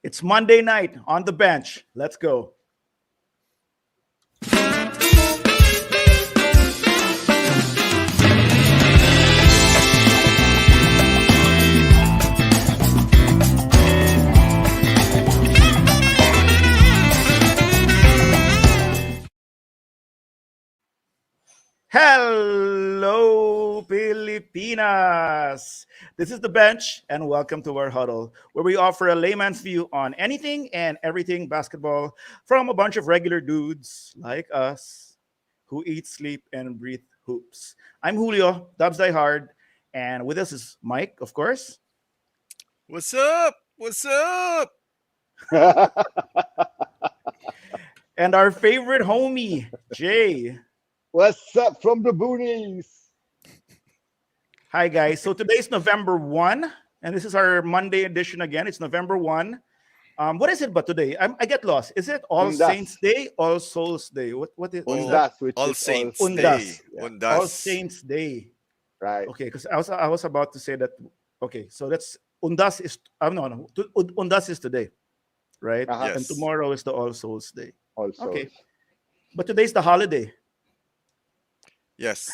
It's Monday night on the bench. Let's go. Hello, Pilipinas. This is the bench, and welcome to our huddle, where we offer a layman's view on anything and everything basketball from a bunch of regular dudes like us who eat, sleep, and breathe hoops. I'm Julio, Dubs Die Hard, and with us is Mike, of course, What's up? What's up? and our favorite homie, Jay. What's up from the boonies? Hi, guys. So today is November 1, and this is our Monday edition again. It's November 1. What is it but today? I get lost. Is it All Undas. Saints Day, All Souls Day? What's that? Undas, which All is all Saints Undas. Day. Yeah. All Undas. Saints Day. right. Okay, because I was about to say that. Okay, so that's Undas is no, Undas is today, right? Uh-huh. And Yes. tomorrow is the All Souls Day. Also, Okay, but today's the holiday. Yes.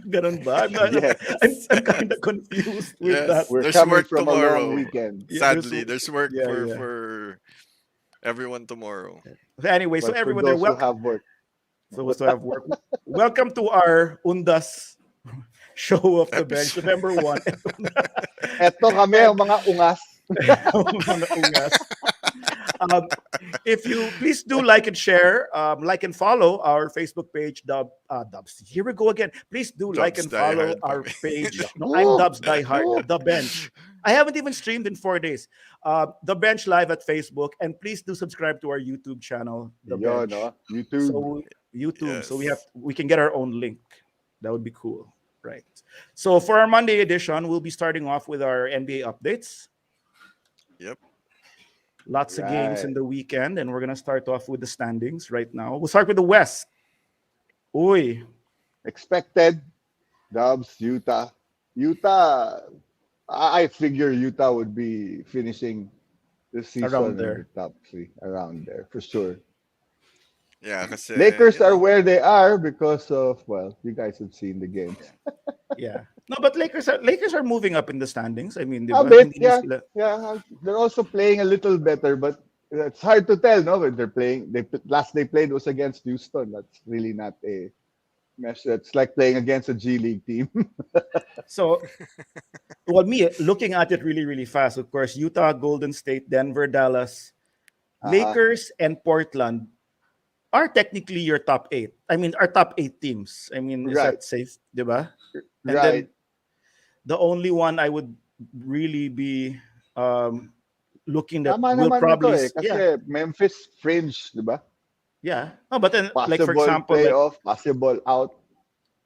Ganun ba? yes, I'm kind of confused with Yes. that. we're There's coming work from a tomorrow. long weekend, Yeah, Sadly, there's work yeah, for yeah. for everyone tomorrow. Anyway, so but for everyone there, those who welcome. have work, So to have work. Welcome to our Undas show of the bench, Episode. November 1. eto kami ang mga ungas. Mga ungas. If you please do like and share, like and follow our Facebook page, Dubs. Here we go again. Please do like Dubs and Die follow Hard our kami. page. No, I'm Dubs Die Hard, Oh, the bench. I haven't even streamed in 4 days. The bench live at Facebook, and please do subscribe to our YouTube channel, the Yun, bench. no? YouTube. So YouTube, so Yes. we can get our own link. That would be cool, right? So for our Monday edition, we'll be starting off with our NBA updates. Yep. Lots of games in Right. the weekend, and we're gonna start off with the standings right now. We'll start with the West. Uy, Expected. Dubs, Utah. Utah, I figure Utah would be finishing the around season in the there. top three, around there, for sure. Yeah, kasi, Lakers you are know, where they are because of, well, you guys have seen the games. Yeah. No, but Lakers are moving up in the standings. I mean, di A ba? bit, Hindi na yeah, sila. yeah. They're also playing a little better, but it's hard to tell, no? When they're playing, last they played was against Houston. That's really not a measure. It's like playing against a G League team. So, well, me looking at it really, really fast. Of course, Utah, Golden State, Denver, Dallas, Uh-huh. Lakers, and Portland are technically your top eight. I mean, our top eight teams. I mean, is Right, that safe, di ba? And right. then the only one I would really be um, looking that Tama will naman na to probably, eh. yeah, Kasi Memphis fringe, di ba? yeah. No, but then, like for Possible example, like playoff, possible out.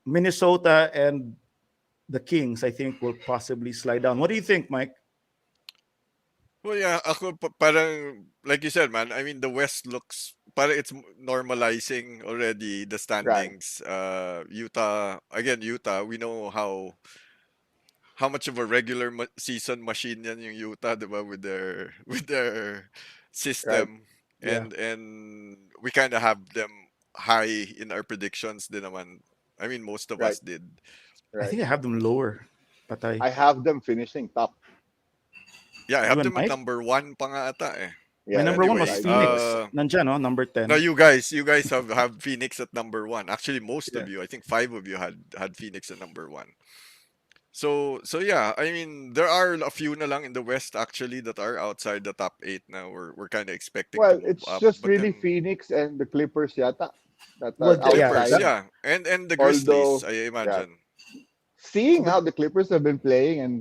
Minnesota and the Kings, I think will possibly slide down. What do you think, Mike? well, yeah, ako parang like you said, man. I mean, the West looks parang it's normalizing already the Right, standings. Utah again, Utah. We know how much of a regular season machine yan yung Utah, diba, with their with their right. system, Yeah, and we kind of have them high in our predictions din naman. I mean, most of Right, us did. I right. think I have them lower. Patay. I have them finishing top. Yeah, I You have and them at Mike? number one pa nga ata eh. My Yeah, But number that's one what was anyway, I do as Phoenix. well. Nandyan, no? Number no, 10. you guys have Phoenix at number one. Actually, most Yeah. of you, I think five of you had Phoenix at number one. So yeah, I mean there are a few na lang in the West actually that are outside the top eight now. We're kind of expecting to Well, move it's up, just but really then Phoenix and the Clippers yata that Well, are yeah, Clippers, outside. that, yeah, and the Grizzlies, Although, I yeah, imagine. seeing but how the Clippers have been playing and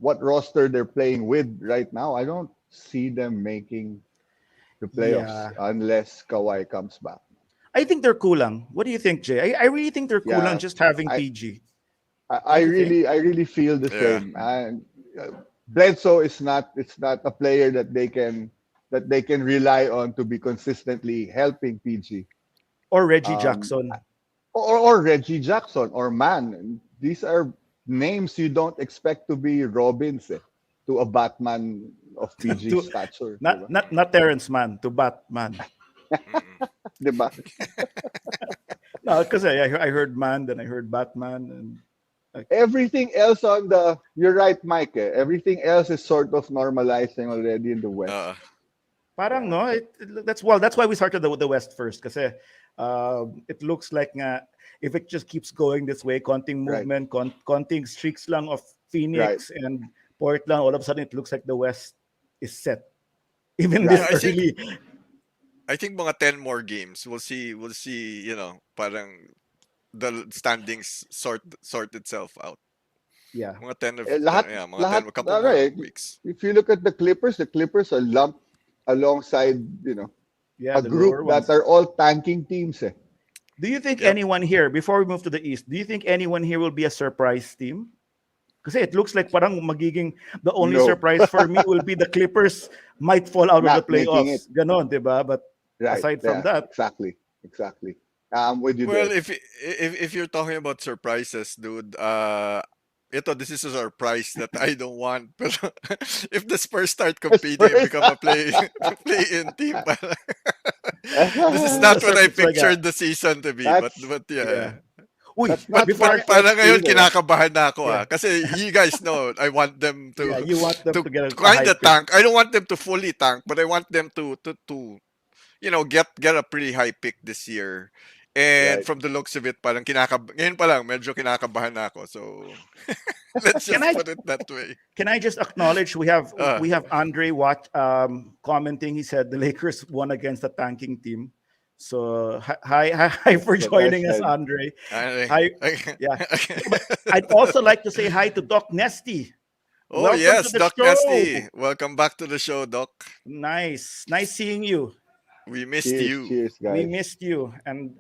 what roster they're playing with right now, I don't see them making the playoffs yeah, unless Kawhi comes back. I think they're kulang. What do you think, Jay? I really think they're kulang Yeah, just having I, PG. I Don't you think? really, I really feel the Yeah, same. And Bledsoe is not, it's not a player that they can rely on to be consistently helping PG. Or Reggie Um, Jackson. or Reggie Jackson or Man. These are names you don't expect to be Robins to a Batman of PG to stature, not Terrence Mann, to Batman. Mm-mm. diba? No, because I heard man, then I heard Batman, and like, Everything else on the you're right, Mike. Everything else is sort of normalizing already in the West. Uh, parang Yeah, no, that's why we started the West first, kasi it looks like nga, if it just keeps going this way, konting right, movement, konting streaks lang of right. Phoenix and Portland, all of a sudden it looks like the West is set. Even Right. this yeah, early. I think mga 10 more games. We'll see, parang the standings sort itself out. Yeah. Mga 10 of Lahat, yeah, mga 10 lahat, a couple ano more eh, weeks. if you look at the Clippers are lumped alongside, Yeah, a the lower group that ones. are all tanking teams. Eh. Do you think Yep. anyone here, before we move to the East, do you think anyone here will be a surprise team? Kasi it looks like parang magiging the only No, surprise for me will be the Clippers might fall out of the not making it. playoffs. Ganon, diba? But Right. aside from Yeah, that, exactly. I'm with you Well, there. if you're talking about surprises, dude, this is a surprise that I don't want. Pero if the Spurs start competing and Spurs. become a play-in team, this is a not what I surprise like that. pictured the season to be. But that's yeah. Yeah. Uy, that's but not before far But I, parang fetched ngayon either. kinakabahan na ako yeah, Kasi you guys know I want them yeah, you want them to to get a kind high of pick. tank. I don't want them to fully tank, but I want them to get a pretty high pick this year. And Right. from the looks of it, parang ngayon pa lang, medyo kinakabahan na ako. So, let's Can just I put it that way. can I just acknowledge Uh, we have Andre commenting. He said the Lakers won against the tanking team. So hi for That's what I joining us, said. Andre. I, Hi, yeah. But I'd also like to say hi to Doc Nesty. oh, Welcome to yes, the Doc show. Nesty. Welcome back to the show, Doc. Nice seeing you. We missed Cheers, you. cheers, We guys. missed you, and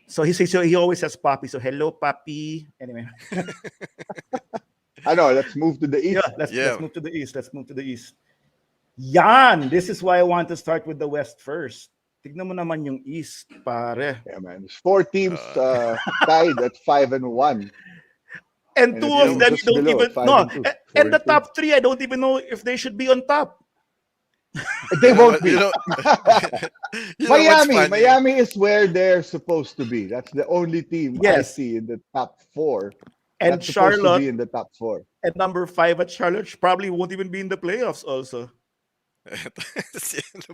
so he says, so he always says Papi. So hello, Papi. Anyway, I know. Let's move to the yeah, East. let's Yeah. move to the East. Let's move to the East. Yan, this is why I want to start with the West first. Tignan mo naman yung East, pare. Yeah, man. There's 4 teams Uh, tied at 5-1, And and two a you of team know, them you just don't below even at five no, and two. and Four the and two. top three I don't even know if they should be on top. They won't but be. you know what's funny? Miami is where they're supposed to be. That's the only team I Yes, see in the top 4 and that's supposed to Charlotte be in the top 4. at number 5 at Charlotte probably won't even be in the playoffs. Also,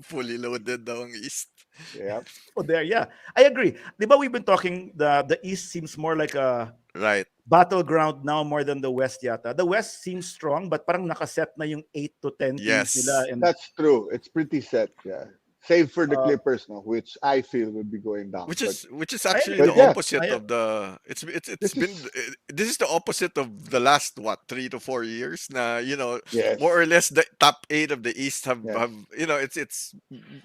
Fully loaded daw ang East. Yeah. oh there, yeah, I agree. Diba we've been talking the East seems more like a Right. battleground now more than the West yata. The West seems strong, but parang nakaset na yung 8 to 10 teams nila, Yes. and That's true. It's pretty set. Yeah. Save for the uh, Clippers, no, which I feel would be going down. Which is I actually agree. the But yeah, opposite I of the it's this been is this is the opposite of the last 3 to 4 years na more or yes. less the top 8 of the East Yeah. have it's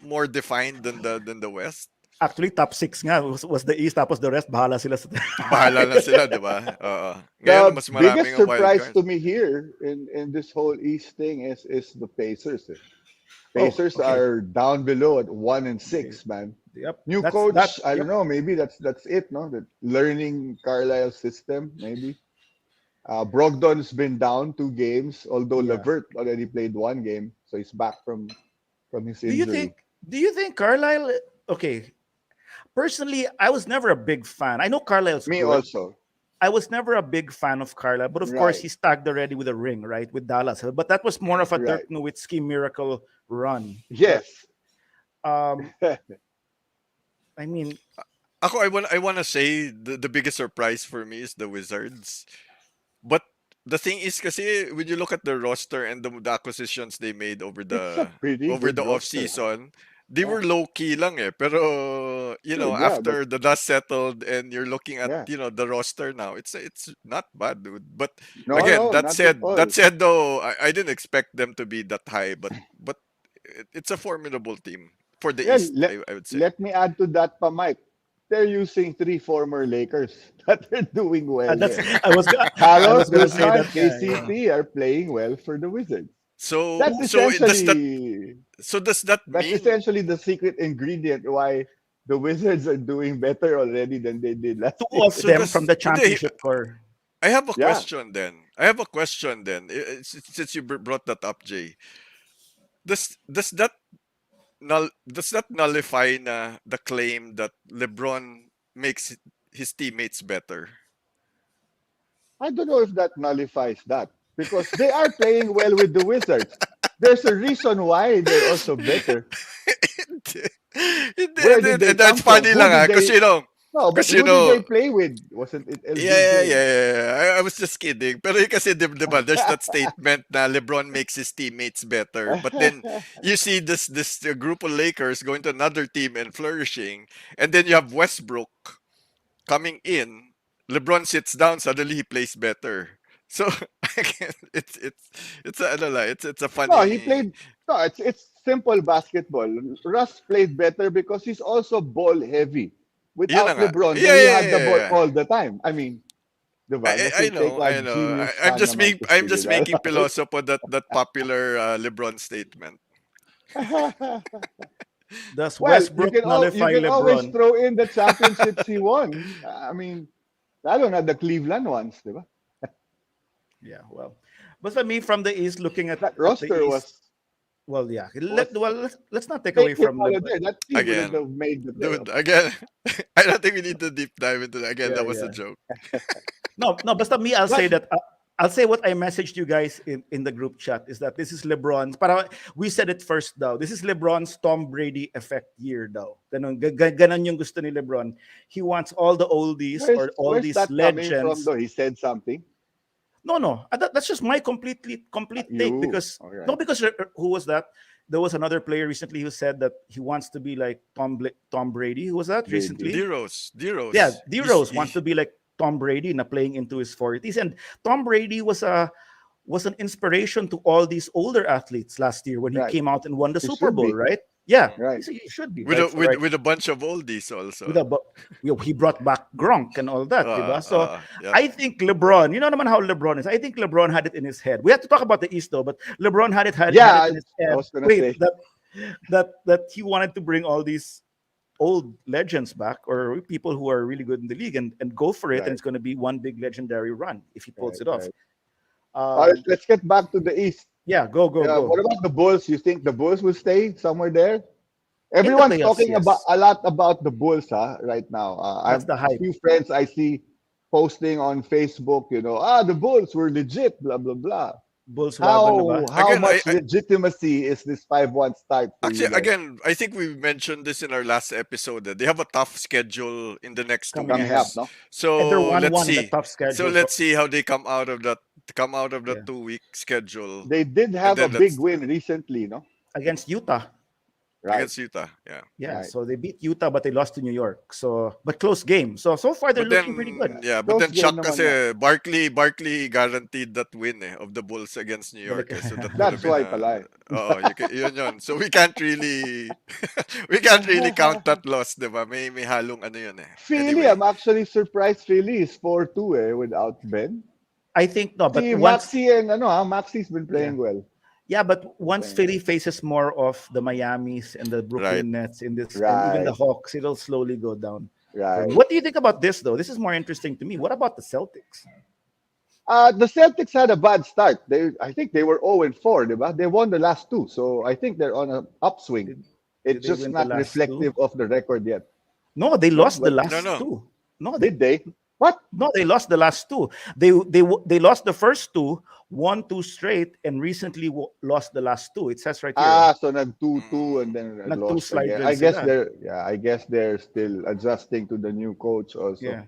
more defined than the West. Actually top 6 nga was the East, tapos the rest bahala sila sa Bahala na sila, 'di ba? Oo. Ngayon The mas biggest maraming ang wild surprise card. to me here in this whole East thing is the Pacers. Eh. Oh, Pacers okay. are down below at 1 and Okay. 6, man. Yep. New That's that. coach, I don't Yep. know, maybe that's it, no? The learning Carlisle's system, maybe. Brogdon's been down 2 games, although Yeah. Levert already played 1 game, so he's back from his Do you injury. think Carlisle? Okay, personally, I was never a big fan. I know Carlisle's Me good. also. I was never a big fan of Carlisle, but of course Right, he's tagged already with a ring, right, with Dallas. But that was more of a right. Dirk Nowitzki miracle run. But Yes. um, I mean, Ako I want to say the biggest surprise for me is the Wizards. But the thing is kasi when you look at the roster and the acquisitions they made It's a pretty over good the off roster. season, they Yeah. were low key lang Pero Good, yeah, but after the dust settled and you're looking at yeah. the roster now, it's not bad, dude. But No, again, no, not at all. that said though, I didn't expect them to be that high, but it's a formidable team for the Yeah, East, I would say. let me add to that pa, Mike. They're using 3 former Lakers that are doing well that's there. I was I Harold, was gonna say Guzman, that guy. Yeah. KCP are playing well for the Wizards. So That's so it- does that essentially does that that's mean essentially the secret ingredient why the Wizards are doing better already than they did last Two year. of so them from does the hindi, championship core. I have a Yeah. question then. I have a question then. Since you brought that up, Jay, does that does that nullify the claim that LeBron makes his teammates better? I don't know if that nullifies that because they are playing well with the Wizards. There's a reason why they're also better. Hindi, Where did they and that's come from? funny Who lang did because they? No, but you who did they know, play with? Wasn't it yeah, LBJ? I was just kidding. Pero kasi, di ba, there's that statement na LeBron makes his teammates better. But then you see this group of Lakers going to another team and flourishing, and then you have Westbrook coming in. LeBron sits down, suddenly he plays better. So again, it's a ano lang, it's a No, he funny. played. No, it's simple basketball. Russ played better because he's also ball heavy. Yun na Without nga. LeBron, Yeah, then you yeah, had the yeah, ball yeah. all the time. I mean, diba? I Lasing take know, I know. genius I'm ka just naman being, to I'm sige just making philosophy that popular LeBron statement. Does Well, Westbrook you nullify can always LeBron? throw in the championships he won. I mean, lalo na the Cleveland ones, diba? Yeah, well, but for me, from the East, looking That at the roster East, was well, yeah. was Let's not take away take him from out of LeBron. there. That team wouldn't Again, have made the dude, playoffs. again, I don't think we need to deep dive into that. Again, Yeah, that was a yeah. joke. No, no. But me, I'll But say that. I'll say what I messaged you guys in the group chat is that this is LeBron's. Para we said it first, though. This is LeBron's Tom Brady effect year, though. Ganon yung gusto ni LeBron. He wants all the oldies or all where's these that coming from legends. though? He said something. No, no. That's just my complete take You because all no, right? because who was that? There was another player recently who said that he wants to be like Tom Brady. Who was that Brady. recently? D Yeah, Rose. D Rose wants to be like Tom Brady, na playing into his 40s, and Tom Brady was an inspiration to all these older athletes last year when he Right. came out and won the He Super should Bowl, be. right? Yeah, Right. he should be with right, right. with a bunch of oldies also. With a, he brought back Gronk and all that, diba? So Yep. I think LeBron, you know naman how LeBron is. I think LeBron had it in his head. We have to talk about the East though, but LeBron had Yeah, it in his I head. was gonna Wait, say. that he wanted to bring all these old legends back or people who are really good in the league and go for it, and Right. it's going to be one big legendary run if he pulls Right. it off. Right. All right. Um, Let's get back to the East. yeah, go What about the Bulls? You think the Bulls will stay somewhere there? in the Everyone's playoffs. talking about Yes, a lot about the Bulls, right now. I that's have the a hype. few friends I see posting on Facebook. The Bulls were legit. Blah blah blah. Bulls wagon na ba? How Again, much legitimacy is this 5-1 start for you actually, guys again, I think we mentioned this in our last episode. They have a tough schedule in the next two Coming coming ahead, up? weeks. No. and they're So let's 1-1 in the see. tough So schedule. So let's see how they come out of that yeah, 2 week schedule, They did and have a then big let's win recently, no? against Utah. Right. against Utah. Yeah. Yeah, Right. so they beat Utah, but they lost to New York. So, but close game. So far they're But looking pretty good. then, yeah, but Close then game Chuck naman nga. kasi Barkley guaranteed that win of the Bulls against New York. So that would have That's been why a, pala. oh, yun. So we can't really, we can't really count that loss, diba? May halong ano yun eh. Philly, Anyway, I'm actually surprised Philly is 4-2 without Ben. I think no, but See, once Maxi and Maxi's been yeah, playing well. yeah, but once Playing Philly well. faces more of the Miamis and the right. Brooklyn Nets in this, and even the Right, Hawks, it'll slowly go down for me. right. What do you think about this though? This is more interesting to me. What about the Celtics? The Celtics had a bad start. I think they were 0-4, diba? They won the last two, so I think they're on an upswing. Did, did It's they just win the not last two? reflective of the record yet. No, they No, lost the but No, last no. two. No, did they? What? no, they lost the last two. They lost the first two, won two straight, and recently lost the last two. It says right here. So nag 2-2 and Mm, then Nag two lost slide again. rin sila. I guess they're still adjusting to the new coach also. Yeah.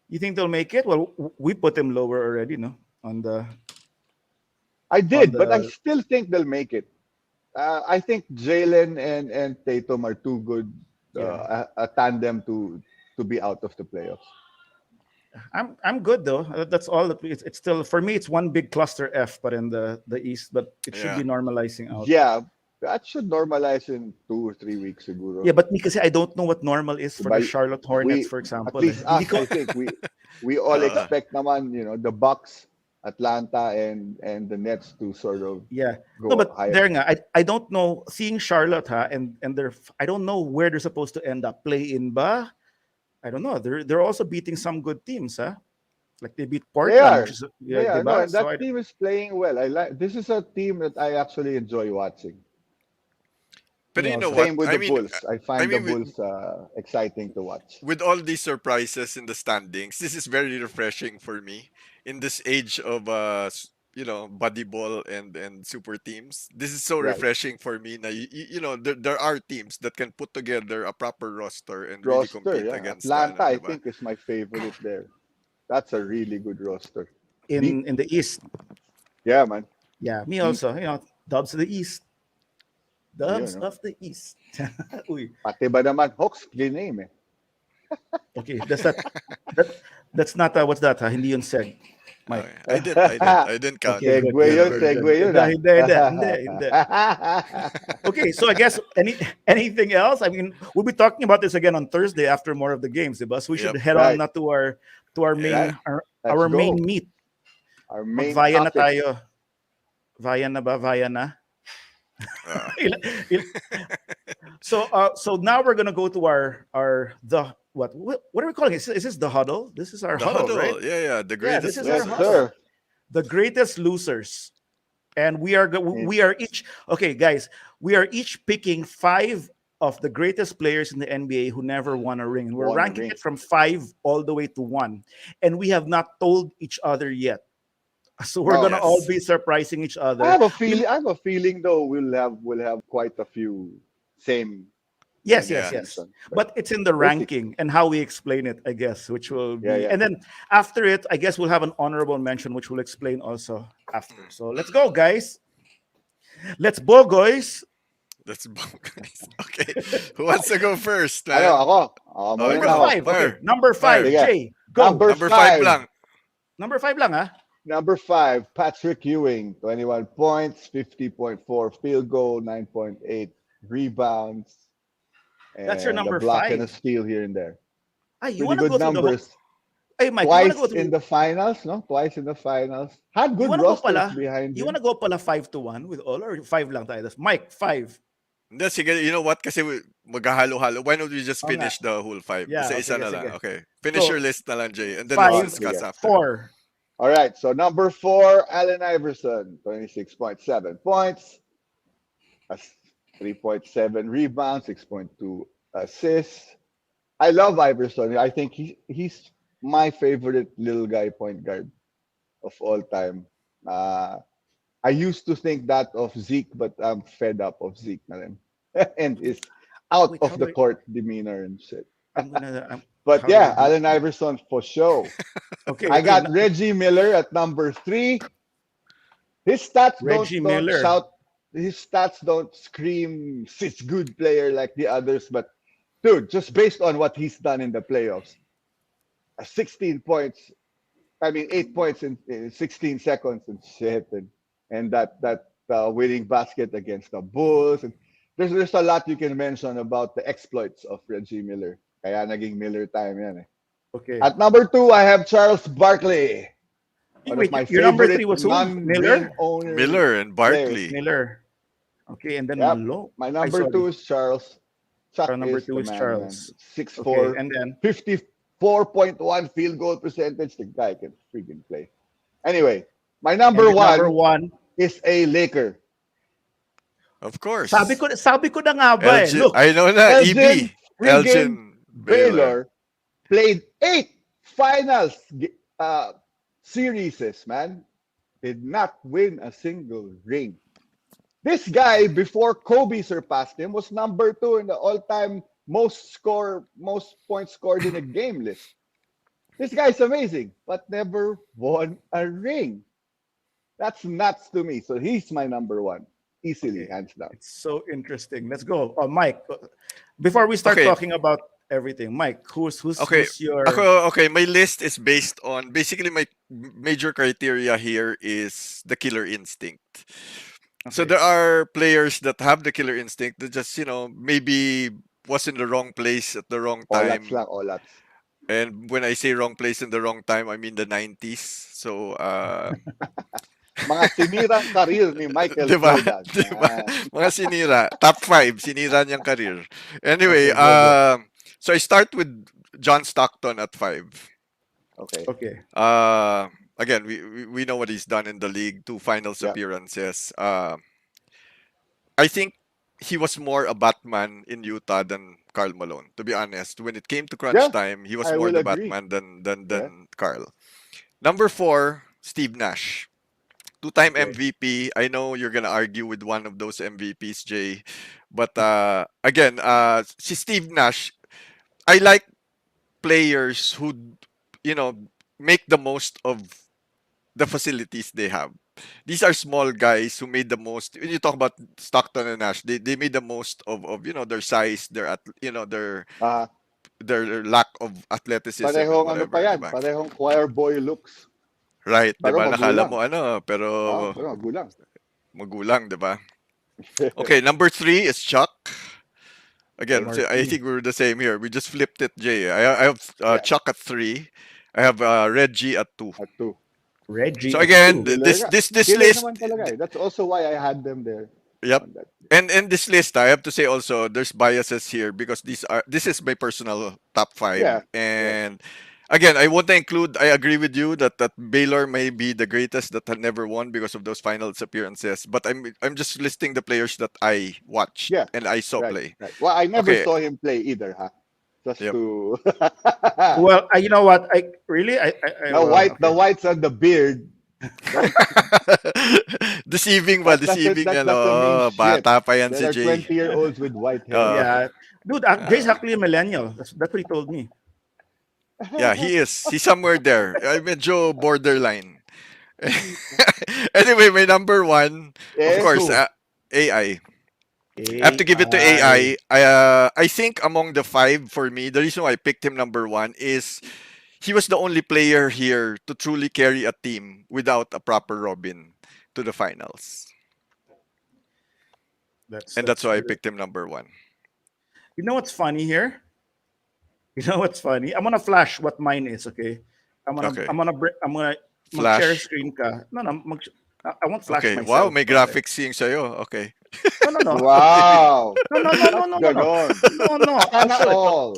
You think they'll make it? Well, we put them lower already, no? On the I on did, but I the still think they'll make it. I think Jalen and Tatum are too good yeah. a tandem to be out of the playoffs. I'm good though. That's all that it's still for me. It's one big cluster F, but in the East, but it should yeah. be normalizing out. Yeah, that should normalize in 2 or 3 weeks, siguro. Yeah, but because I don't know what normal is for the By Charlotte Hornets, we for at example. least Hindi us, ko I think we all Uh, expect naman, the Bucks, Atlanta, and the Nets to sort of yeah. No, go but higher. there nga, I don't know. Seeing Charlotte, and they're I don't know where they're supposed to end up. Play in ba? I don't know. They're also beating some good teams, huh? Like they beat They Portland, which are. is They are. No, diba? and So that team is playing well. I like. This is a team that I actually enjoy watching. But me you know also. what? Same with the Bulls. I I find the mean, Bulls exciting to watch. with all these surprises in the standings, this is very refreshing for me in this age of buddy ball and super teams. This is so Right. refreshing for me. Now, there are teams that can put together a proper roster and really Roster, compete yeah. against the Atlanta, ano, I 'di ba? think, is my favorite there. That's a really good roster. Deep. In the East. Yeah, man. Yeah, me Deep. also. Dubs of the East. Ayun, Dubs no? of the East. Uy, Pati ba naman, Hawks, clean name eh. okay, that that's not what's that? Hindi yun seg, Mike. Okay. I didn't count Okay, it. good, Segue good, yun, No, good, yeah. segue good. yun Hindi, ah. hindi, hindi, hindi, hindi. Okay, so I guess anything else? I mean, we'll be talking about this again on Thursday after more of the games, diba? So we should Yep. head on Right, now to our right. main our, Let's our main go. meet. Our main Magvaya na topic. tayo. Vaya na ba? Vaya na? Uh, So now we're gonna go to our the what are we calling it? Is this the huddle? This is our the huddle, right? huddle, yeah, the Yeah, this greatest is our Yes, huddle. losers. sir. The greatest losers. And Mm, we are each okay, guys. We are each picking five of the greatest players in the NBA who never won a ring. And we're won a ranking ring. it from five all the way to one. And we have not told each other yet. So we're No, gonna all Yes. be surprising each I other. have a We feeling. I have a feeling though we'll have quite a few same Yes, yes, Yeah. yes. mentions, but But it's in the we'll see. ranking and how we explain it, I guess, which will Yeah, be. yeah. And then after it, I guess we'll have an honorable mention, which we'll explain also after. Mm. So let's go, guys. Let's go, guys. That's guys. Okay. Who wants to go first, Ano, man? ako? Ako Oh, muna Number ako. go. five. Okay. Fire. Number five, Fire. Sige. Jay. Go. Number Number five five. lang. Number five lang, ah. Number five, Patrick Ewing, 21 points, 50.4 field goal, 9.8 rebounds, That's your and a number block and a five. steal here and there. Ah, you Pretty want to good go through the whole. numbers. Hey, Mike, you want to go Twice in through. the finals, no? Twice in the finals. Had You good want to go rosters pala. behind You want him. to go pala 5-1 with all or five lang tayo? Mike, five. Hindi, sige, you know what? Kasi maghahalo-halo. Why don't we just Oo nga. finish the whole five? Yeah, Isa-isa sige, na lang. sige. Okay. Finish your So, list na lang, Jay. And then let's Oh, five, discuss sige. after. four. All right, so number four, Allen Iverson, 26.7 points, 3.7 rebounds, 6.2 assists. I love Iverson. I think he's my favorite little guy point guard of all time. I used to think that of Zeke, but I'm fed up of Zeke na rin. And his out Wait, of the court demeanor and shit. But how do yeah, I do? Allen Iverson for sure. Okay, I okay. got Reggie Miller at number three. His stats Reggie don't Miller. shout. His stats don't scream "Six good player" like the others. But dude, just based on what he's done in the playoffs, 16 points. I mean, 8 points in 16 seconds and shit, and that winning basket against the Bulls. And there's a lot you can mention about the exploits of Reggie Miller. Kaya naging Miller time yan eh. Okay. At number two, I have Charles Barkley, one of Wait, my your number three favorite was who? non-ring Miller? owner Miller and players. Barkley. Miller. Okay, and then Yep. low. My Ay, number sorry. two is Charles. Chuck Our number is two the is man, Charles. man. Okay, 6'4", and then 54.1 field goal percentage. The guy can freaking play. Anyway, my number your number one one. is a Laker. Of course. Sabi ko na nga ba eh. Elgin. Look, I know na. Elgin EB. friggin' Elgin Baylor. Baylor played 8 finals series, man. Did not win a single ring. This guy, before Kobe surpassed him, was number 2 in the all-time most points scored in a game list. This guy's amazing, but never won a ring. That's nuts to me. So he's my number one, easily, Okay. hands down. it's so interesting. Let's go. Oh, Mike. Before we start Okay. talking about everything, Mike, who's Okay. your Okay, my list is based on basically my major criteria here is the killer instinct. So Okay. there are players that have the killer instinct that just, maybe was in the wrong place at the wrong Olats time. lang, olats. And when I say wrong place in the wrong time, I mean the 90s. So, Mga sinirang karir ni Michael di ba? Jordan. Di ba? Yan. Mga sinira. Top 5, sinira niyang career. Anyway, Okay, go. so I start with John Stockton at 5. Okay. Okay. Again, we know what he's done in the league, 2 finals Yeah. appearances. I think he was more a Batman in Utah than Carl Malone. To be honest, when it came to crunch Yeah, time, he was I more will the agree. Batman than Yeah. Carl. Number 4, Steve Nash. Two-time Okay. MVP. I know you're gonna argue with one of those MVPs, Jay, but again, si Steve Nash, I like players who, you know, make the most of the facilities they have. These are small guys who made the most. When you talk about Stockton and Nash, they made the most of their size, Ah, their lack of athleticism and parehong ano pa whatever, di yan, ba? parehong choir boy looks. Right, di Pero ba? Nakala magulang. mo ano, pero Pero magulang. magulang, di ba? Okay, number 3 is Chuck. Again, so I Marquee. think we're the same here. We just flipped it, Jay. I have Yeah, Chuck at 3. I have Reggie at 2. at two. Reggie So at again, 2. Killer nga. this Killer list, naman talaga eh. That's also why I had them there yep. on that. And this list, I have to say also, there's biases here because this is my personal top 5. Yeah, yeah. And again, I want to include. I agree with you that Baylor may be the greatest that had never won because of those finals appearances. But I'm just listing the players that I watched Yeah, and I saw right, play. right. Well, I never Okay. saw him play either, huh? Just Yep. to Well, you know what? I really, I the well, white, the okay. whites and the beard. Deceiving ba? Deceiving That ano. doesn't mean shit. Bata pa yan There si are Jay. 20-year-olds with white hair. Uh, Yeah, dude, Jay's uh, actually a millennial. That's what he told me. yeah, he is. He's somewhere there. Medyo borderline. Anyway, my number 1, of Yes. course, Who? AI. I have to give it to AI. AI. I think among the 5 for me, the reason why I picked him number 1 is he was the only player here to truly carry a team without a proper Robin to the finals. And that's That's why I true. picked him number 1. You know what's funny here? You know what's funny? I'm gonna flash what mine is. Okay, Okay. I'm gonna mag-share Flash. screen ka. No, no, I won't flash Okay. Wow, myself. may graphics yung sa'yo. Okay. No, no, no, Wow. no, no, no, no, Ba't no, no, no, ganon? no, no. I'll Sana show it. all.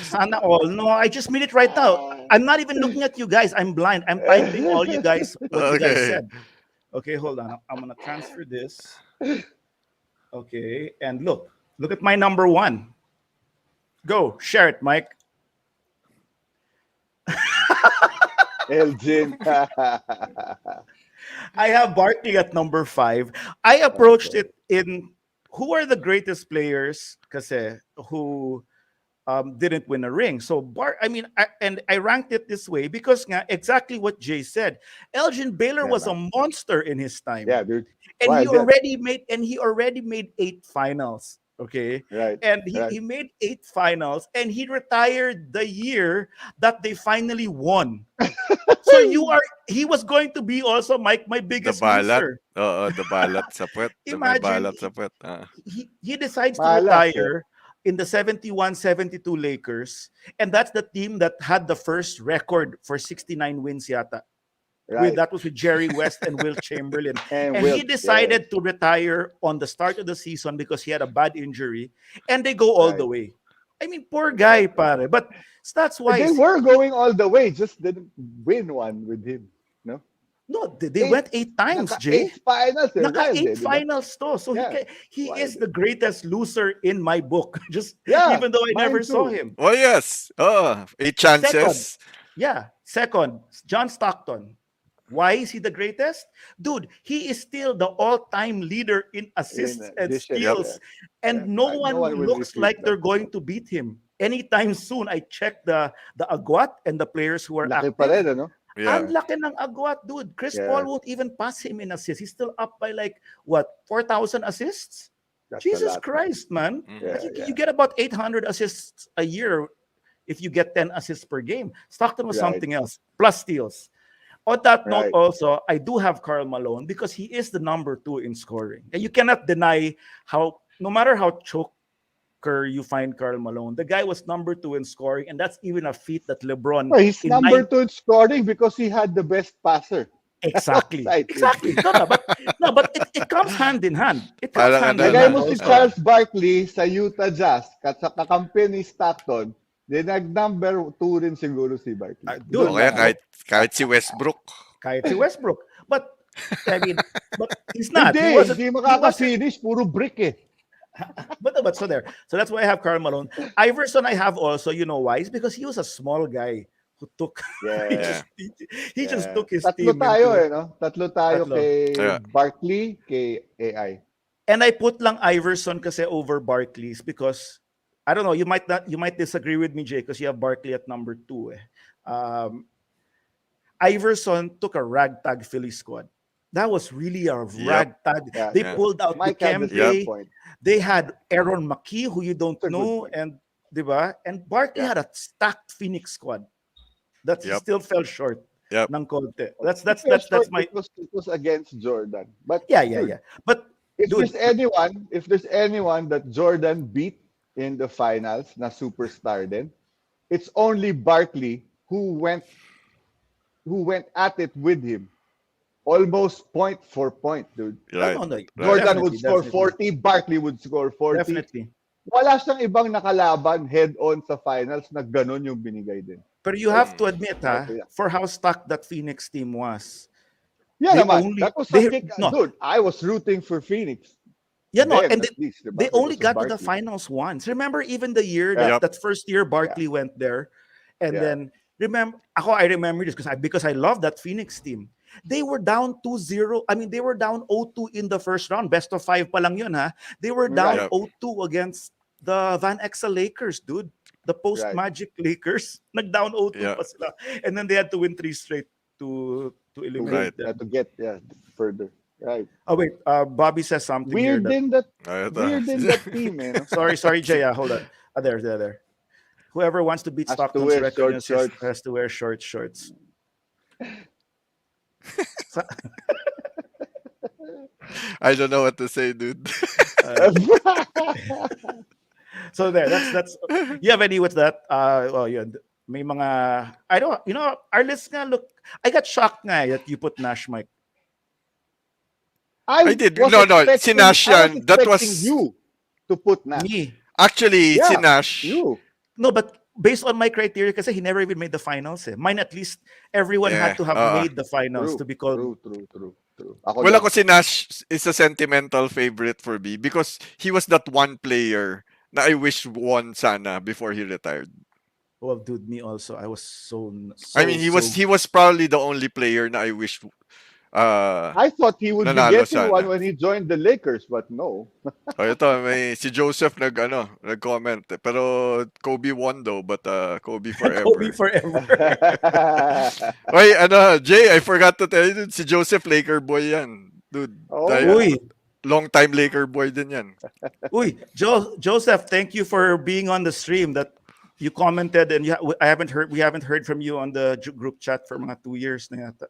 Sana all. No, I just made it right now. I'm not even looking at you guys. I'm blind. I'm typing all you guys what you guys Okay. said. Okay, hold on. I'm gonna transfer this. Okay, and look at my number 1. Go share it, Mike. Elgin. I have Barkley at number 5. I approached it in who are the greatest players kasi who didn't win a ring. So I ranked it this way because nga, exactly what Jay said. Elgin Baylor Yeah, was a man. monster in his time. Yeah, dude. And he Wild, yeah. already made 8 finals. Okay. Right. And Right. he made 8 finals and he retired the year that they finally won. So he was going to be also my The biggest balat. loser. The balat sa puwet. May Imagine balat sa puwet. he decides to Malas, eh. retire in the 71-72 Lakers, and that's the team that had the first record for 69 wins yata. Right. That was with Jerry West and Will Chamberlain. And And he Wilt, decided to retire on the start of the season because he had a bad injury, and they go all Right. the way. I mean, poor guy, pare. But stats yeah. They wise, were going all the way, just didn't win one with him. No? no, they Eight- went 8 times, Jay. Naka-8 finals. Eh. Naka Wild, 8 eh, di ba? finals to. So Yeah. he is Wild. the greatest loser in my book. Just Yeah, even though I mine never saw too. him. Oh, yes. 8 chances. Second, John Stockton. Why is he the greatest? Dude, he is still the all-time leader in assists In and addition, steals. And Yeah. no No one one will looks refute like that. they're going to beat him. Anytime soon, I checked the Aguat and the players who are Laki pa active. rin, ano? Yeah. Ang laki ng Aguat, dude. Chris Yeah. Paul won't even pass him in assists. He's still up by 4,000 assists? That's a Jesus lot. Christ, man. Mhm. Yeah, Like, yeah. you get about 800 assists a year if you get 10 assists per game. Stockton was Right. something else, plus steals. On that note, Right. also, I do have Karl Malone because he is the number 2 in scoring. And you cannot deny no matter how choker you find Karl Malone, the guy was number 2 in scoring, and that's even a feat that LeBron. Well, he's in number 2 in scoring because he had the best passer. Exactly. Outside. Exactly. But it comes hand in hand. It comes Parang hand ano in Lagay hand mo si also. Charles Barkley sa Utah Jazz, kakampi ni Stockton, Nag-number 2 rin siguro si Barkley. Dude, O Doon kaya lang ako. kahit si Westbrook. kahit si Westbrook. But I mean, but he's not. He Hindi, wasn't. hindi He wasn't. makaka-finish. Puro brick eh. But so there. So that's why I have Karl Malone. Iverson, I have also. You know why? It's because he was a small guy who took. he Yeah. just he just Yeah. took his Tatlo team tayo into. eh, no? Tatlo tayo Tatlo. kay Yeah. Barkley, kay AI. And I put lang Iverson kasi over Barkley's because I don't know. You might disagree with me, Jay, because you have Barkley at number 2. Um, Iverson took a ragtag Philly squad. That was really a ragtag. Yeah. They Yeah. pulled out Mike had the Dikembe. same point. They had Aaron McKee, who you don't That's a good know, point. and diba? And Barkley Yeah. had a stacked Phoenix squad that Yep. still fell short Yep. ng konti. It That's was my it was against Jordan. But yeah. dude, But if dude, there's anyone that Jordan beat in the finals na superstar din, it's only Barkley who went at it with him. Almost point for point, dude. Right. no, Jordan would definitely, score definitely. 40, Barkley would score 40. Definitely. Wala siyang ibang nakalaban head-on sa finals na ganun yung binigay din. But you have to admit, Okay, yeah. for how stuck that Phoenix team was. Yeah They naman. only- That was they- a kick. no. Dude, I was rooting for Phoenix. Yeah, no, Then, and at least, diba? they only Because of got to the Barkley. finals once. Remember, even the year Yeah. that first year Barkley went there, and Yeah. then I remember this because I love that Phoenix team. They were down 2-0. I mean, they were down 0-2 in the first round. Best of 5 pa lang yun, ha? They were down Right. 0-2 against the Van Exel Lakers, dude. The post-Magic Lakers. Nag-down 0-2 Yeah. pa sila. And then they had to win 3 straight to eliminate them. To get further. Right. Oh, wait. Bobby says something here. Weird That, in that Ayun, team, eh. No? sorry, Jay. Hold on. There. Whoever wants to beat Has to Stockton's wear record short shorts. has to wear short shorts. I don't know what to say, dude. So there, that's. You have any with that? Well, yun. May mga. I don't. You know, our list nga look. I got shocked nga that you put Nash, Mike. I did. was No, si expecting- Nash I yan. That was expecting you to put Nash. Me. actually si Yeah, Nash. You. No, but based on my criteria, kasi he never even made the finals. Mine at least everyone Yeah, had to have made the finals to be called. True. Ako Well, din. ako si Nash is a sentimental favorite for me because he was that one player na I wish won sana before he retired. Well, dude, me also. I was so. I mean, he was probably the only player na I wish I thought he would be nanalo getting sana. one when he joined the Lakers, but no. Oh, ito, may si Joseph nag-comment. Pero Kobe won though, but Kobe forever. Kobe forever. Wait, Jay, I forgot to tell you, dude, si Joseph Laker boy yan. Dude, Oh. Uy, long time Laker boy din yan. uy, Joseph, thank you for being on the stream. That you commented, and we haven't heard from you on the group chat for mga 2 years na yata.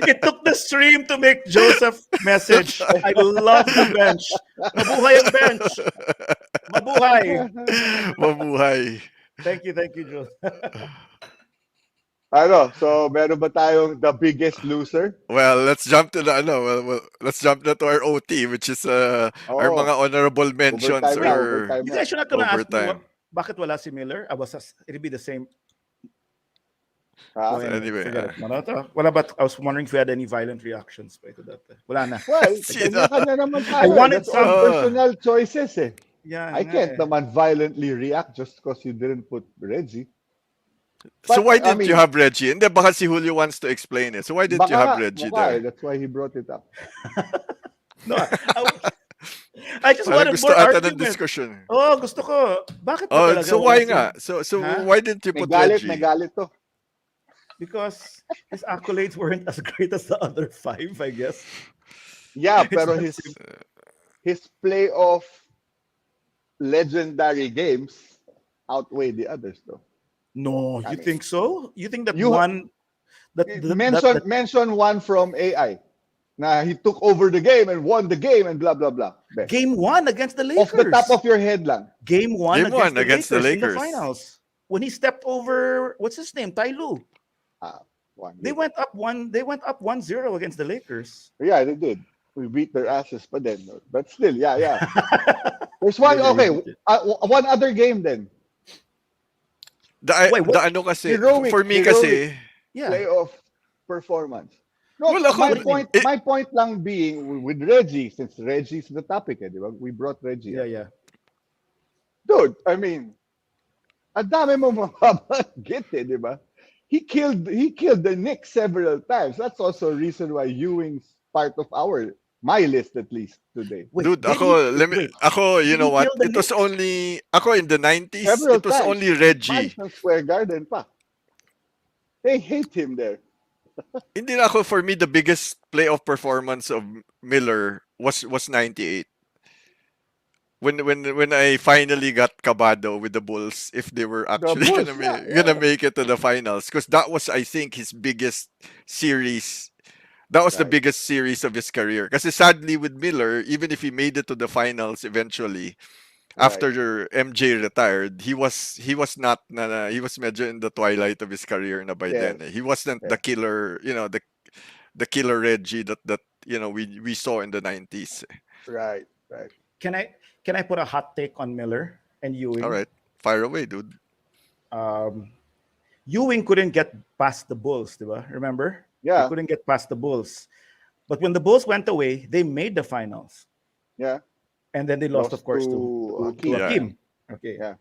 It took the stream to make Joseph message. I love the bench. Mabuhay ang bench. Mabuhay. Mabuhay. Thank you, Joseph. So meron ba tayong the biggest loser? Well, let's jump to let's jump na to our OT, which is our mga honorable mentions Overtime You na. guys should not gonna ask me overtime. bakit wala si Miller. It'd be the same. Ah, Oh, anyway, forget it. Wala ba? I was wondering if we had any violent reactions pa ito dati. Wala na. Well, Sino? kanya naman tayo. I wanted That's all some- personal choices eh. Yeah, I can't naman violently react just because you didn't put Reggie. So But, why I didn't you mean- have Reggie? Hindi, baka si Julio wants to explain it. So why didn't you have Reggie baka, there? that's why he brought it up. No, I just Parang wanted gusto more ata ng argument. discussion. Oh, gusto ko. Bakit ba Oh, talaga so wala why si- nga? So Huh? why didn't you May put galit, Reggie? may galit to. Because his accolades weren't as great as the other 5, I guess. Yeah, It's pero not his playoff legendary games outweigh the others though. No, you think so? You think that You- one that Mention one from AI. Na he took over the game and won the game and blah blah blah. Be. game 1 against the Lakers. Off the top of your head lang. Game one Game one against the Lakers in the Lakers. finals. When he stepped over, what's his name? Ty Lue. One They game. went up 1-0 against the Lakers. Yeah, they did. We beat their asses, but then, but still, yeah. There's one, Miller, okay, you- one other game then. Wait, what? The ano kasi, Heroic, for me heroic kasi, Yeah. playoff performance. No, well, ako, it, my point lang being with Reggie, since Reggie's the topic, di ba? We brought Reggie Yeah, up. yeah. Dude, I mean, ang dami mo mababanggit di ba? He killed the Knicks several times. That's also a reason why Ewing's part of my list at least today. Wait, dude, did he? Wait, you did know he what? kill the It was Knicks? only, ako in the 90s, Several it was times. only Reggie. Madison Square Garden pa. They hate him there. Hindi na ako, for me, the biggest playoff performance of Miller was 98. When I finally got Cabado with the Bulls, if they were actually Bulls, gonna make it to the finals, because that was, I think, his biggest series. That was the Right. biggest series of his career. Because sadly, with Miller, even if he made it to the finals eventually, after MJ retired, he was not he was medyo in the twilight of his career na by Yes. then. He wasn't the Yes. killer, the killer Reggie that we saw in the 90s. Right, right. Can I put a hot take on Miller and Ewing? All right, fire away, dude. Ewing couldn't get past the Bulls, diba? Remember? Yeah. He couldn't get past the Bulls. But when the Bulls went away, they made the finals. Yeah. And then they lost, of course, to Hakeem. Yeah. Hakeem. Okay. Yeah.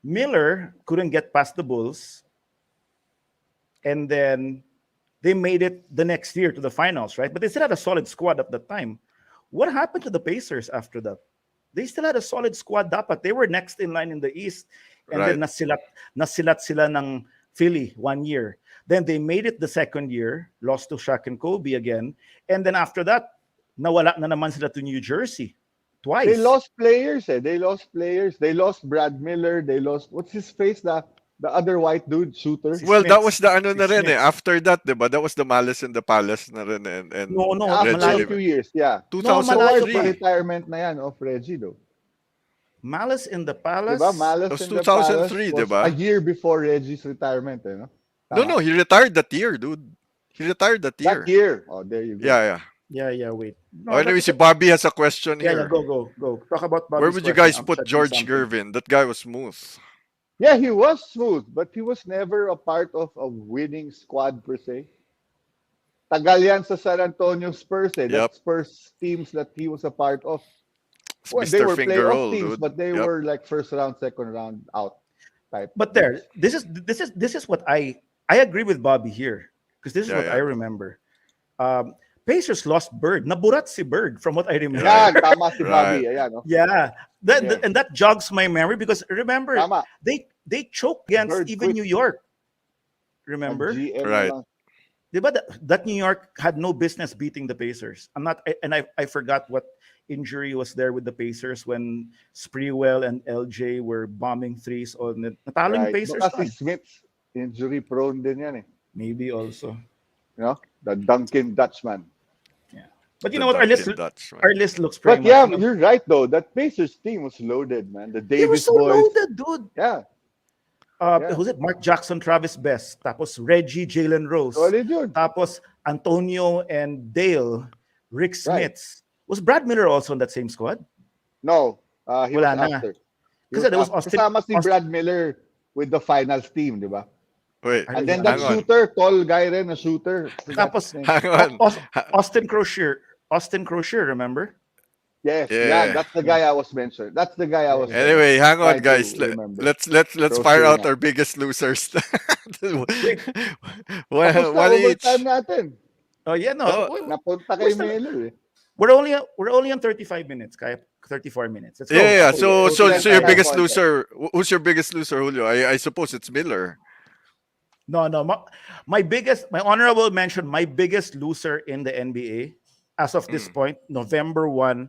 Miller couldn't get past the Bulls. And then they made it the next year to the finals, right? But they still had a solid squad at the time. What happened to the Pacers after that? They still had a solid squad dapat. They were next in line in the East. And then nasilat sila ng Philly 1 year. Then they made it the second year, lost to Shaq and Kobe again. And then after that, nawala na naman sila to New Jersey twice. They lost players. They lost players. They lost Brad Miller. They lost, what's his face? The other white dude, shooter. Si Well, that Smith. was the ano na Si rin Smith. After that, diba? That was the Malice in the Palace na rin and No, After Reggie. a few years, yeah. malayo Towards 2003. the retirement na yan of Reggie, though. Malice in the Palace. Diba? Malice It was in the Palace 2003, was diba? a year before Reggie's retirement, no? No, he retired that year, dude. He retired that year. That year. Oh, there you go. Yeah. Yeah, wait. No, Oh, anyway, that's- si Bobby has a question yeah, here. Go. Talk about Bobby's Where would you question. guys I'm put checking George something. Gervin? That guy was smooth. Yeah, he was smooth, but he was never a part of a winning squad per se. Tagal yan sa San Antonio Spurs. Yep. That Spurs teams that he was a part of. It's Well, they Mr. were Finger playoff Roll, teams, dude. but they Yep. were like first round, second round out type. But there, this is what I agree with Bobby here because this is Yeah, what yeah. I remember. Pacers lost Bird. Naburat si Bird from what I remember. Yan, tama si Right. Bobby. Ayan, no? Yeah. Yeah. And that jogs my memory because remember Tama. they choked against Bird even quit. New York. Remember? Ang GM Right. lang. Diba that New York had no business beating the Pacers. I forgot what injury was there with the Pacers when Sprewell and LJ were bombing threes on it. Natalo yung Right. Pacers. Baka si nun. Smith, injury prone din yan eh. Maybe also. You know? The Duncan Dutchman. But you The know what? Dunkin' Dutch, man. Our list looks pretty But yeah, much. you're right though. That Pacers team was loaded, man. The They were Davis so boys. loaded, dude. Yeah. Yeah. Who's it? Mark Jackson, Travis Best. Tapos Reggie, Jalen Rose. Solid yun. Tapos Antonio and Dale, Rick Right. Smith. Was Brad Miller also on that same squad? No. He Wala was na. after. He Kasi there was after. Austin- Kasama si Austin- Brad Miller with the finals team, di ba? Wait, I And then Hang that on. shooter, tall guy rin, a shooter. Forgot Tapos- his name. hang on. Austin Crocier. Austin Crocier, remember? Yes, Yeah. yeah, that's the guy I was mentioning. That's the guy I was. Anyway, hang on, trying to guys. remember. Let's Grocery fire out na. our biggest losers. Tapos one na each. overtime natin. Oh yeah, no. Oh. Napunta kay Where's the- Melo eh. We're only on 35 minutes, kaya 34 minutes. Let's go. Yeah. So Okay, your okay. biggest loser. Who's your biggest loser, Julio? I suppose it's Miller. No. My honorable mention, my biggest loser in the NBA as of this point, November 1,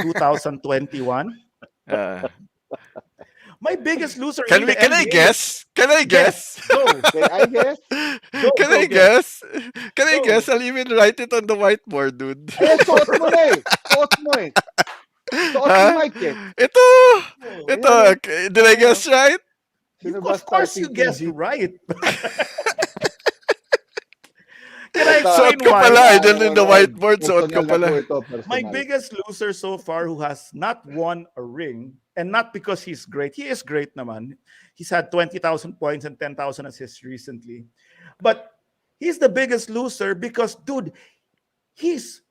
2021. Uh, My biggest loser can in we? the Can I NBA. guess? Can I guess? Go. Okay, I guess. Can I go, guess? Can I Go. guess? I'll even write it on the whiteboard, dude. Ay, suot mo na eh. Suot mo eh. Suot mo, Huh? Mike eh. Ito. Did I guess right? Sino ba Of course starting you guessed PG? right. Can I Suot explain ka why? pala. Idol in the whiteboard. Suot ka Personal na po pala. ito, My personal. biggest loser so far who has not won a ring, and not because he's great. He is great naman. He's had 20,000 points and 10,000 assists recently. But he's the biggest loser because, dude, he's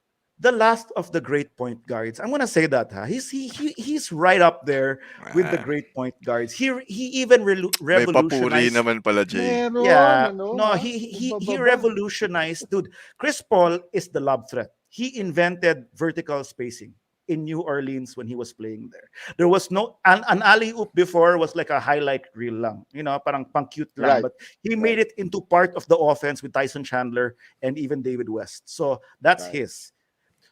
the last of the great point guards. I'm gonna say that, huh? He's right up there with the Ah, great point guards. He even may papuri revolutionized. naman pala, Jay. Yeah, Meron, ano, no, ha? he Bababa. revolutionized, dude. Chris Paul is the lob threat. He invented vertical spacing in New Orleans when he was playing there. There was no an alley oop before was like a highlight reel lang, parang pang cute lang. Right, But he right, made it into part of the offense with Tyson Chandler and even David West. So that's right. his.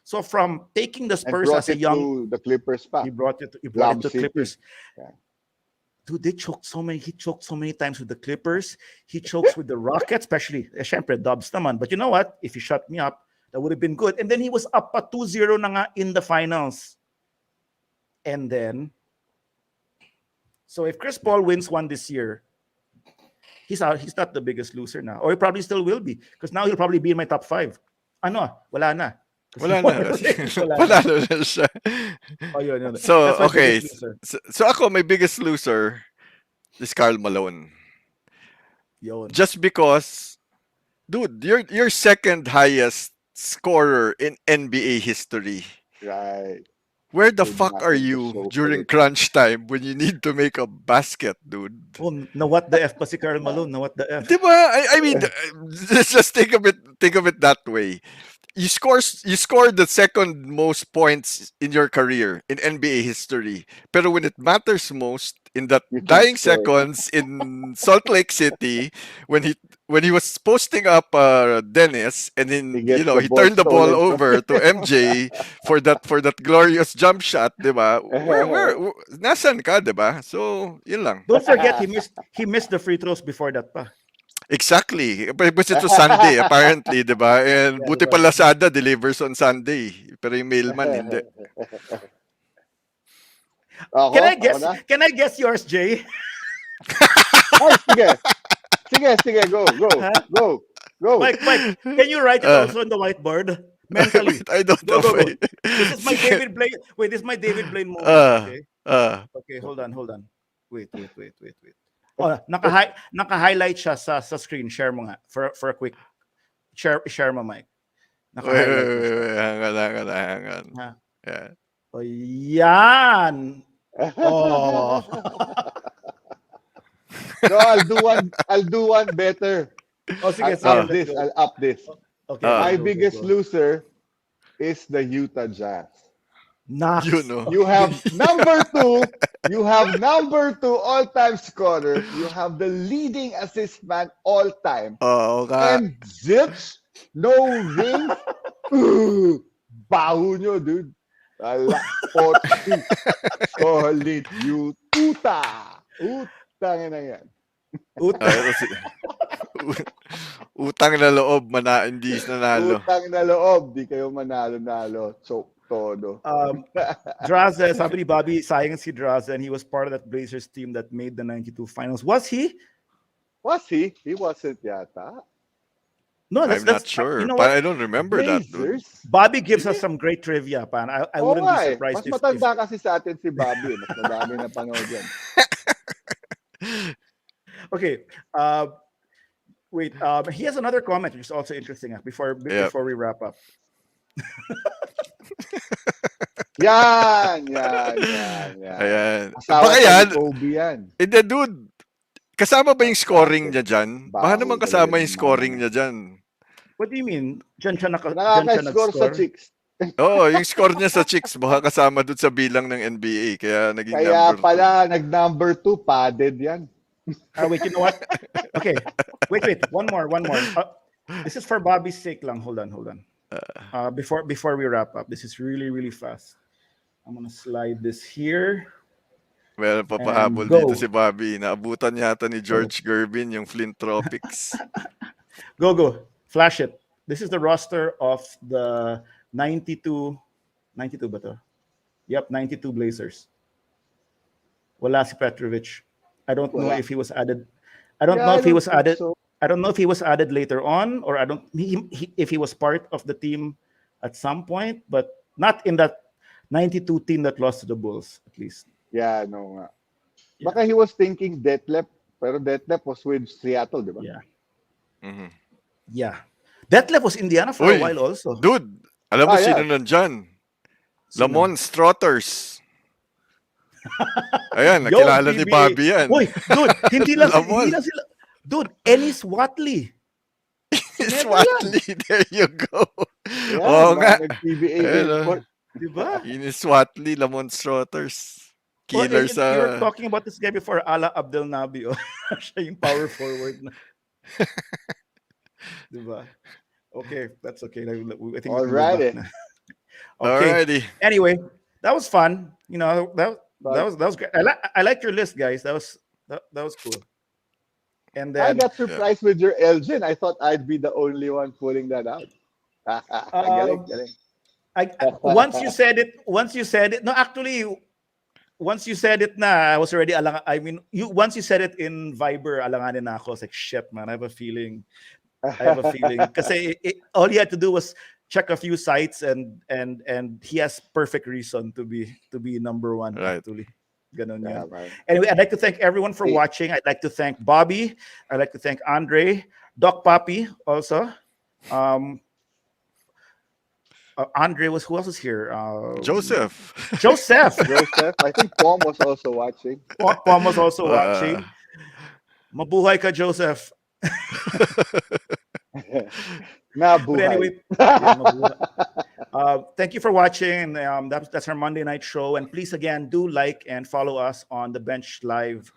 So from taking the And Spurs as brought a it young, to the Clippers pa. he brought it Lob to City. Clippers. Yeah. Dude, he choked so many times with the Clippers. He chokes with the Rockets, especially, syempre, Dubs naman. But you know what? If he shut me up, that would have been good. And then he was up at 2-0 na nga in the finals. And then, so if Chris Paul wins one this year, he's out. He's not the biggest loser now. Or he probably still will be. Because now he'll probably be in my top 5. Ano, wala na. Kasi Wala na. wala na. Panalo na siya. Oh, yun. So, That's my okay. biggest loser. So ako, my biggest loser is Karl Malone. Yun. Just because, dude, you're second highest scorer in NBA history. Right. Where the With fuck are nothing to you show for during it. crunch time when you need to make a basket, dude? Oh, na what the F pa si Karl Malone? Na what the F? Diba? I mean, let's just think of it that way. You score the second most points in your career in NBA history. Pero when it matters most, in that You can dying score. seconds in Salt Lake City, when he was posting up Dennis, and then He gets the he ball turned the ball stolen from over to MJ for that glorious jump shot, diba? Where nasan ka, diba? So yun lang. Don't forget he missed the free throws before that pa. Exactly. But it was Sunday, apparently, di ba? And Yeah, buti diba? pa Lazada delivers on Sunday. Pero yung mailman, hindi. Ako? Can I Ako guess? na? Can I guess yours, Jay? Ay, sige. Sige, go. Huh? Go. Mike, can you write it also on the whiteboard mentally? Wait, I don't Go, know. go, go. Wait. This is my David Blaine. Wait, this is my David Blaine moment. Uh, Okay. uh, Okay, hold on. Wait. Oh, naka-highlight siya sa screen. Share mo nga for a quick share mo, Mike. wait, Naka-highlight na siya. hang on. Ha? Yeah. Oh, yan. Oh. No, I'll do one better. Oh, sige, I'll let's go. up this. Okay. My go, biggest go. loser is the Utah Jazz. Knox. You know. You have number two all-time scorer. You have the leading assist man all-time. Oo nga. And zips, no rings. Baho nyo, dude. Alakpot. Solid Utah. Utang na yan. Utang na loob, hindi nanalo. Utang na loob. Di kayo manalo-nalo. Choke todo. Draza, sabi ni Bobby, sayang si Draza, and he was part of that Blazers team that made the 92 finals. Was he? Was he? He wasn't yata. No, I'm not sure. You know But what? I don't remember that, dude. Blazers? Bobby gives us some great trivia, pan. I Oo wouldn't nga be eh. surprised Mas if matanda kasi sa atin si Bobby. Mas madami na panood yan. Okay. Wait. He has another comment which is also interesting. Before we wrap up. Yan. Ayan. Asawa Baka pa yan, ni Kobe yan. hindi, dude. Kasama ba yung scoring niya dyan? Baka Baho naman talaga kasama yung yung scoring mama. niya dyan. What do you mean? Diyan siya Nakaka-score sa nag-score? chicks. Oo, yung score niya sa Chicks, baka kasama doon sa bilang ng NBA. Kaya naging Kaya number pala, nag-number 2, padded yan. Wait, you know what? Okay. Wait. One more. This is for Bobby's sake lang. Hold on. Before we wrap up, this is really, really fast. I'm gonna slide this here. 2. Meron pa And pahabol go. dito si Bobby. Naabutan yata ni George Gervin yung Flint Tropics. Go. Flash it. This is the roster of the 92 ba to? Yep, 92 Blazers. Wala si Petrovic. I don't know Wala. if he was added. I don't know if he was added. I don't know if he was added later on, or I don't if he was part of the team at some point, but not in that 92 team that lost to the Bulls, at least. Yeah, no nga. Yeah. Baka he was thinking Detlef, pero Detlef was with Seattle, di ba? Yeah. Mhm. Yeah. Detlef was Indiana for a Uy, while also. dude, alam mo Ah, sino yeah. nandyan? Sino? Lamont Strotters. Ayan, Yo, nakilala ni PBA. Bobby yan. Uy, dude, hindi lang Lamont. sila. Dude, Ennis Watley. Never Swatley, there you go. Yeah, Oo nga. nag-PBA Ayun, import. Diba? Ines Swatley, Lamont Strotters. Oh, Killer you were sa... talking about this guy before, Ala Abdel Nabi. Oh. Siya yung power forward na. Diba? Okay, that's okay. I think we can move back Alrighty. na. Okay. Alrighty. Anyway, that was fun. You know, that But was great. I like your list, guys. That was cool. And I then got surprised with your Elgin. I thought I'd be the only one pulling that out. Galing, galing. once you said it. No, actually, once you said it, na I was already alang. I mean, once you said it in Viber, alanganin na ako. I was like, shit, man. I have a feeling. Because all he had to do was check a few sites, and he has perfect reason to be number one. Right. Actually, ganon yun. Yeah, man. Anyway, I'd like to thank everyone for Hey. watching. I'd like to thank Bobby. I'd like to thank Andre, Doc Papi also. Andre was who else was here? Joseph. Joseph. Joseph, I think Pom was also watching. Pom was also watching. Mabuhay ka, Joseph. Na But buhay. anyway, yeah, mabuhay. Thank you for watching. That's our Monday night show. And please, again, do like and follow us on the Bench Live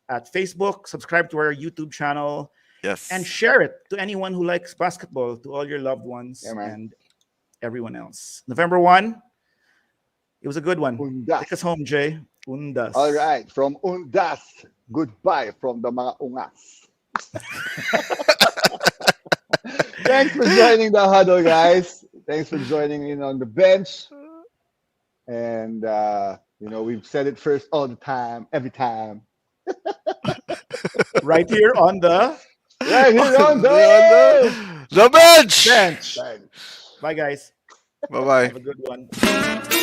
at Facebook. Subscribe to our YouTube channel Yes. and share it to anyone who likes basketball, to all your loved ones Yeah, man. and everyone else. November 1, it was a good one. Undas. Take us home, Jay. Undas. All right, from Undas, goodbye from the mga ungas. Thanks for joining the huddle, guys. Thanks for joining in on the bench. And we've said it first all the time, every time. Right here on the Right here on the The bench! bench. bench. Bye, guys. Bye-bye. Have a good one.